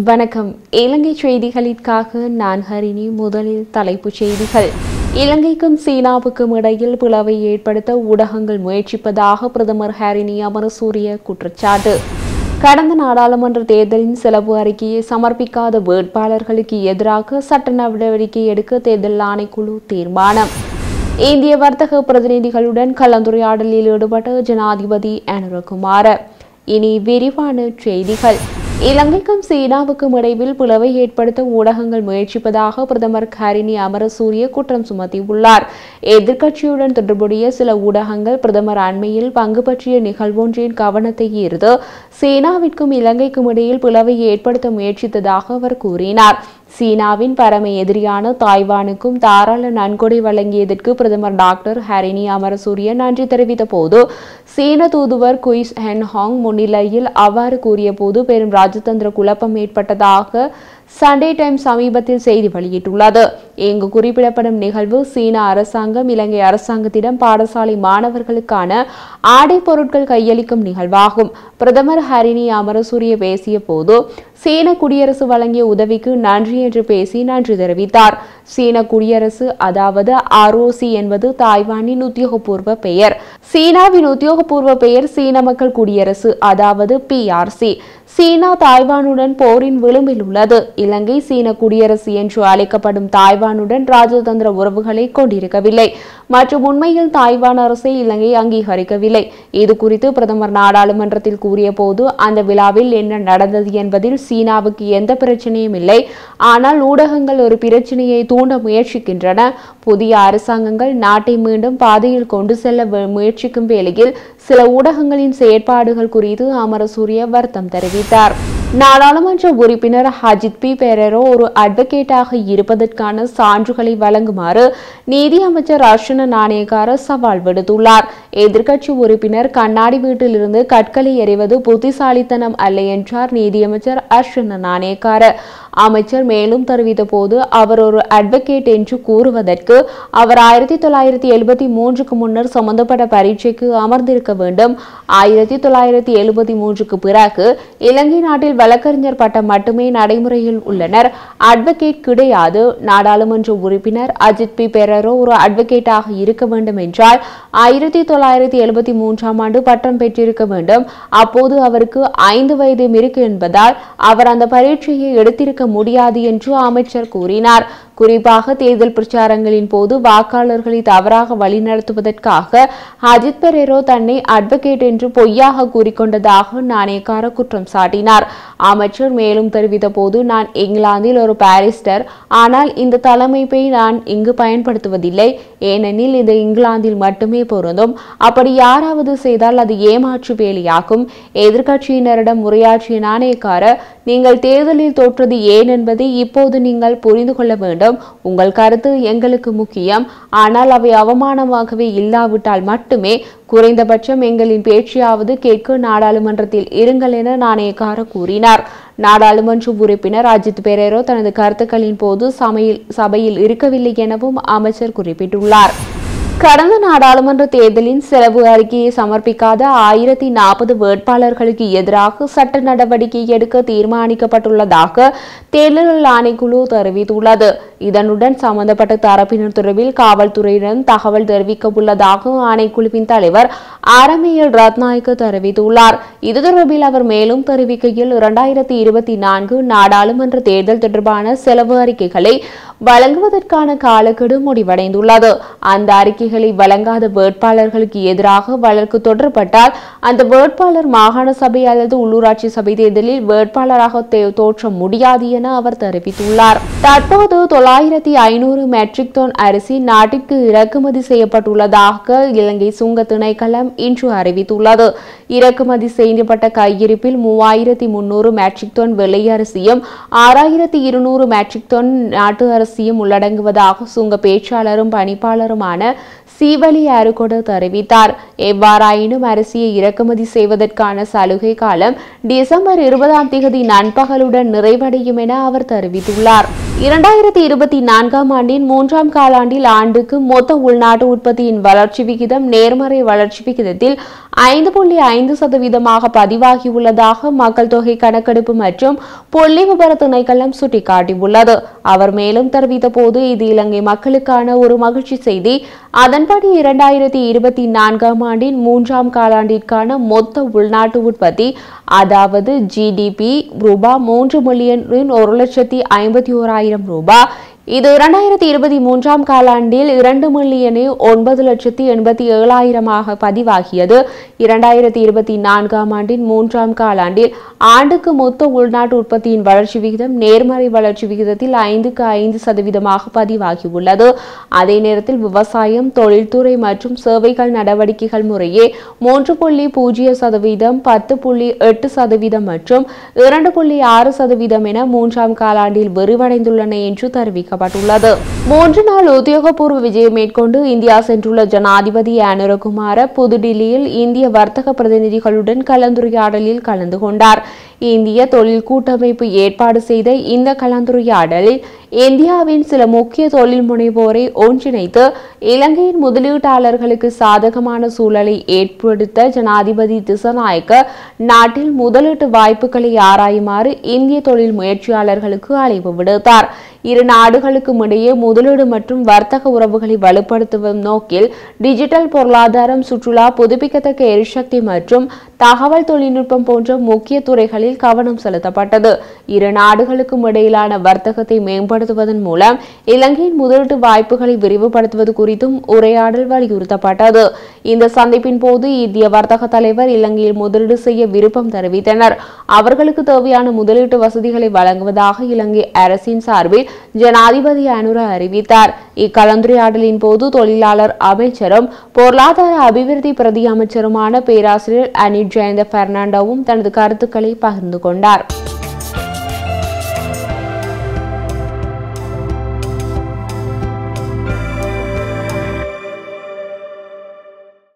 வணக்கம். இலங்கை செய்திகளுக்காக நான் ஹரிணி. முதலில் தலைப்புச் செய்திகள். இலங்கைக்கும் சீனாவுக்கும் இடையில் பிளவை ஏற்படுத்த ஊடகங்கள் முயற்சிப்பதாக பிரதமர் ஹரிணி அமரசூரிய குற்றச்சாட்டு. கடந்த நாடாளுமன்ற தேர்தலின் செலவு அறிக்கையை சமர்ப்பிக்காத வேட்பாளர்களுக்கு எதிராக சட்ட நடவடிக்கை எடுக்க தேர்தல் ஆணைக்குழு தீர்மானம். இந்திய வர்த்தக பிரதிநிதிகளுடன் கலந்துரையாடலில் ஈடுபட்ட ஜனாதிபதி அனுரகுமார. இனி விரிவான செய்திகள். இலங்கைக்கும் சீனாவுக்கும் இடையில் பிளவை ஏற்படுத்த ஊடகங்கள் முயற்சிப்பதாக பிரதமர் ஹரிணி அமரசூரிய குற்றம் சுமத்தியுள்ளார். எதிர்க்கட்சியுடன் தொடர்புடைய சில ஊடகங்கள் பிரதமர் அண்மையில் பங்கு பற்றிய நிகழ்வொன்றின் கவனத்தை ஈர்த்து சீனாவிற்கும் இலங்கைக்கும் இடையில் பிளவை ஏற்படுத்த முயற்சித்ததாக அவர் கூறினார். சீனாவின் பரம எதிரியான தாய்வானுக்கும் தாராள நன்கொடை வழங்கியதற்கு பிரதமர் டாக்டர் ஹரிணி அமரசூரிய நன்றி தெரிவித்த போது சீன தூதுவர் குயிஸ் ஹென்ஹாங் முன்னிலையில் அவ்வாறு கூறிய போது பெரும் ராஜதந்திர குழப்பம் ஏற்பட்டதாக சண்டே டைம்ஸ் சமீபத்தில் செய்தி வெளியிட்டுள்ளது. இங்கு குறிப்பிடப்படும் நிகழ்வு சீன அரசாங்கம் இலங்கை அரசாங்கத்திடம் பாடசாலை மாணவர்களுக்கான ஆடை பொருட்கள் கையளிக்கும் நிகழ்வாகும். பிரதமர் ஹரிணி அமரசூரிய பேசிய போது சீன குடியரசு வழங்கிய உதவிக்கு நன்றி என்று பேசி நன்றி தெரிவித்தார். சீன குடியரசு அதாவது ROC என்பது தாய்வானின் உத்தியோகபூர்வ பெயர். சீனாவின் உத்தியோகபூர்வ பெயர் சீன மக்கள் குடியரசு அதாவது PRC. சீனா தாய்வானுடன் போரின் விளிம்பில் உள்ளது. இலங்கை சீன குடியரசு என்று அழைக்கப்படும் தாய்வானுடன் ராஜதந்திர உறவுகளை கொண்டிருக்கவில்லை மற்றும் உண்மையில் தாய்வான் அரசை இலங்கை அங்கீகரிக்கவில்லை. இது குறித்து பிரதமர் நாடாளுமன்றத்தில் கூறிய போது அந்த விழாவில் என்ன நடந்தது என்பதில் சீனாவுக்கு எந்த பிரச்சனையும் இல்லை. ஆனால் ஊடகங்கள் ஒரு பிரச்சனையை தூண்ட முயற்சிக்கின்றன. புதிய அரசாங்கங்கள் நாட்டை மீண்டும் பாதையில் கொண்டு செல்ல முயற்சிக்கும் வேளையில் சில ஊடகங்களின் செயற்பாடுகள் குறித்து அமரசூரிய வருத்தம் தெரிவித்தார். நாடாளுமன்ற உறுப்பினர் அஜித் பி பெரேரா ஒரு அட்வொகேட்டாக இருப்பதற்கான சான்றுகளை வழங்குமாறு நீதி அமைச்சர் அர்ஷன நாணயக்கார சவால் விடுத்துள்ளார். எதிர்க்கட்சி உறுப்பினர் கண்ணாடி வீட்டிலிருந்து கற்களை எறிவது புத்திசாலித்தனம் அல்ல என்றார் நீதியமைச்சர் அர்ஷன நாணயக்கார. அமைச்சர் மேலும் தெரிவித்த போது அவர் ஒரு அட்வொகேட் என்று கூறுவதற்கு அவர் 1973க்கு முன்னர் சம்பந்தப்பட்ட பரீட்சைக்கு அமர்ந்திருக்க வேண்டும். 1973க்கு பிறகு இலங்கை நாட்டில் வழக்கறிஞர் பட்டம் மட்டுமே நடைமுறையில் உள்ளனர். அட்வொகேட் கிடையாது. நாடாளுமன்ற உறுப்பினர் அஜித் பி பெரேரா ஒரு அட்வொகேட்டாக இருக்க வேண்டும் என்றால் 1973ஆம் ஆண்டு பட்டம் பெற்றிருக்க வேண்டும். அப்போது அவருக்கு 5 வயது இருக்கு என்பதால் அவர் அந்த பரீட்சையை எடுத்திருக்க முடியாது என்று அமைச்சர் கூறினார். குறிப்பாக தேர்தல் பிரச்சாரங்களின் போது வாக்காளர்களை தவறாக வழிநடத்துவதற்காக அஜித் பெரேரா தன்னை அட்வொகேட் என்று பொய்யாக கூறிக்கொண்டதாக நாணயக்கார குற்றம் சாட்டினார். அமைச்சர் மேலும் தெரிவித்த போது நான் இங்கிலாந்தில் ஒரு பாரிஸ்டர். ஆனால் இந்த தலைமைப்பை நான் இங்கு பயன்படுத்துவதில்லை. ஏனெனில் இது இங்கிலாந்தில் மட்டுமே பொருந்தும். அப்படி யாராவது செய்தால் அது ஏமாற்று வேலையாகும். எதிர்க்கட்சியினரிடம் உரையாற்றிய நாணயக்கார நீங்கள் தேர்தலில் தோற்றது ஏன் என்பதை இப்போது நீங்கள் புரிந்து கொள்ள வேண்டும். உங்கள் கருத்து எங்களுக்கு முக்கியம். ஆனால் அவை அவமானமாகவே இல்லாவிட்டால் மட்டுமே குறைந்தபட்சம் எங்களின் பேச்சையாவது கேட்க நாடாளுமன்றத்தில் இருங்கள் என நாணயக்கார கூறினார். நாடாளுமன்ற உறுப்பினர் அஜித் பெரேரா தனது கருத்துக்களின் போது சபையில் இருக்கவில்லை எனவும் அமைச்சர் குறிப்பிட்டுள்ளார். கடந்த நாடாளுமன்ற தேர்தலின் செலவு அறிக்கையை சமர்ப்பிக்காத 1040 வேட்பாளர்களுக்கு எதிராக சட்ட நடவடிக்கை எடுக்க தீர்மானிக்கப்பட்டுள்ளதாக தேர்தல் ஆணைக்குழு தெரிவித்துள்ளது. இதனுடன் சம்பந்தப்பட்ட தரப்பினர் தொடர்பில் காவல்துறையிடம் தகவல் தெரிவிக்க உள்ளதாக ஆணைக்குழுவின் தலைவர் ஆரமேயல் ரத்நாயக்க தெரிவித்துள்ளார். இது தொடர்பில் அவர் மேலும் தெரிவிக்கையில் 2024 நாடாளுமன்ற தேர்தல் தொடர்பான செலவு அறிக்கைகளை வழங்குவதற்கான காலக்கெடு முடிவடைந்துள்ளது. அந்த அறிக்கைகளை வழங்காத வேட்பாளர்களுக்கு எதிராக வழக்கு தொடரப்பட்டால் அந்த வேட்பாளர் மாகாண சபை அல்லது உள்ளூராட்சி சபை தேர்தலில் வேட்பாளராக தோற்ற முடியாது என அவர் தெரிவித்துள்ளார். தற்போது 9500 மெட்ரிக் டன் அரிசி நாட்டிற்கு இறக்குமதி செய்யப்பட்டுள்ளதாக இலங்கை சுங்க திணைக்களம் இன்று அறிவித்துள்ளது. இறக்குமதி செய்யப்பட்ட கையிருப்பில் 3300 மெட்ரிக் டன் வெள்ளை அரிசியும் 6200 மெட்ரிக் டன் நாட்டு அரிசியும் உள்ளடங்குவதாக சுங்க பேச்சாளரும் பணிப்பாளருமான சீவலி அருகொடு தெரிவித்தார். எவ்வாறாயினும் அரிசியை இறக்குமதி செய்வதற்கான சலுகை காலம் டிசம்பர் 20ஆம் தேதி நண்பகலுடன் நிறைவடையும் என அவர் தெரிவித்துள்ளார். 2024ஆம் ஆண்டின் 3ஆம் காலாண்டில் ஆண்டுக்கு மொத்த உள்நாட்டு உற்பத்தியின் வளர்ச்சி விகிதம் நேர்மறை வளர்ச்சி விகிதத்தில் 5.5% பதிவாகியுள்ளதாக மக்கள் தொகை கணக்கெடுப்பு மற்றும் புள்ளிவிபர திணைக்களம் சுட்டிக்காட்டியுள்ளது. அவர் மேலும் தெரிவித்த போது, இது இலங்கை மக்களுக்கான ஒரு மகிழ்ச்சி செய்தி. அதன்படி 2024ஆம் ஆண்டின் 3ஆம் காலாண்டிற்கான மொத்த உள்நாட்டு உற்பத்தி, அதாவது ஜிடிபி ரூபாய் 3,01,51,000 ரூபாய். இது 2023ஆம் காலாண்டில் 2,09,87,000 பதிவாகியது. 2024ஆம் ஆண்டின் 3ஆம் காலாண்டில் ஆண்டுக்கு மொத்த உள்நாட்டு உற்பத்தியின் வளர்ச்சி விகிதம் நேர்மறை வளர்ச்சி விகிதத்தில் 5.5% பதிவாகியுள்ளது. அதே நேரத்தில் விவசாயம், தொழில்துறை மற்றும் சேவைகள் நடவடிக்கைகள் முறையே 3.0%, 10.8% மற்றும் 2.6% என 3ஆம் காலாண்டில் விரிவடைந்துள்ளன என்று தெரிவிக்கப்பட்டுள்ளது. 3 நாள் உத்தியோகபூர்வ விஜயம் மேற்கொண்டு இந்தியா சென்றுள்ள ஜனாதிபதி அனுரகுமார புதுடில்லியில் இந்திய வர்த்தக பிரதிநிதிகளுடன் கலந்துரையாடலில் கலந்து கொண்டார். இந்திய தொழில் கூட்டமைப்பு ஏற்பாடு செய்த இந்த கலந்துரையாடலில் இந்தியாவின் சில முக்கிய தொழில் முனைவோரை ஒன்றிணைத்து இலங்கையின் முதலீட்டாளர்களுக்கு சாதகமான சூழலை ஏற்படுத்த ஜனாதிபதி திசாநாயக்க நாட்டில் முதலீட்டு வாய்ப்புகளை ஆராயுமாறு இந்திய தொழில் முயற்சியாளர்களுக்கு அழைப்பு விடுத்தார். இரு நாடுகளுக்கும் இடையே முதலீடு மற்றும் வர்த்தக உறவுகளை வலுப்படுத்தும் நோக்கில் டிஜிட்டல் பொருளாதாரம், சுற்றுலா, புதுப்பிக்கத்தக்க எரிசக்தி மற்றும் தகவல் தொழில்நுட்பம் போன்ற முக்கிய துறைகளில் கவனம் செலுத்தப்பட்டது. இரு நாடுகளுக்கும் இடையிலான வர்த்தகத்தை மேம்படுத்துவதன் மூலம் இலங்கையின் முதலீட்டு வாய்ப்புகளை விரிவுபடுத்துவது குறித்தும் உரையாடல் வலியுறுத்தப்பட்டது. இந்த சந்திப்பின் போது இந்திய வர்த்தக தலைவர் இலங்கையில் முதலீடு செய்ய விருப்பம் தெரிவித்தனர். அவர்களுக்கு தேவையான முதலீட்டு வசதிகளை வழங்குவதாக இலங்கை அரசின் சார்பில் ஜனாதிபதி அனுர அறிவித்தார். இக்கலந்துரையாடலின் போது தொழிலாளர் அமைச்சரும் பொருளாதார அபிவிருத்தி பிரதி அமைச்சருமான பேராசிரியர் அனிட் ஜெயந்த பெர்னாண்டோவும் தனது கருத்துக்களை பகிர்ந்து கொண்டார்.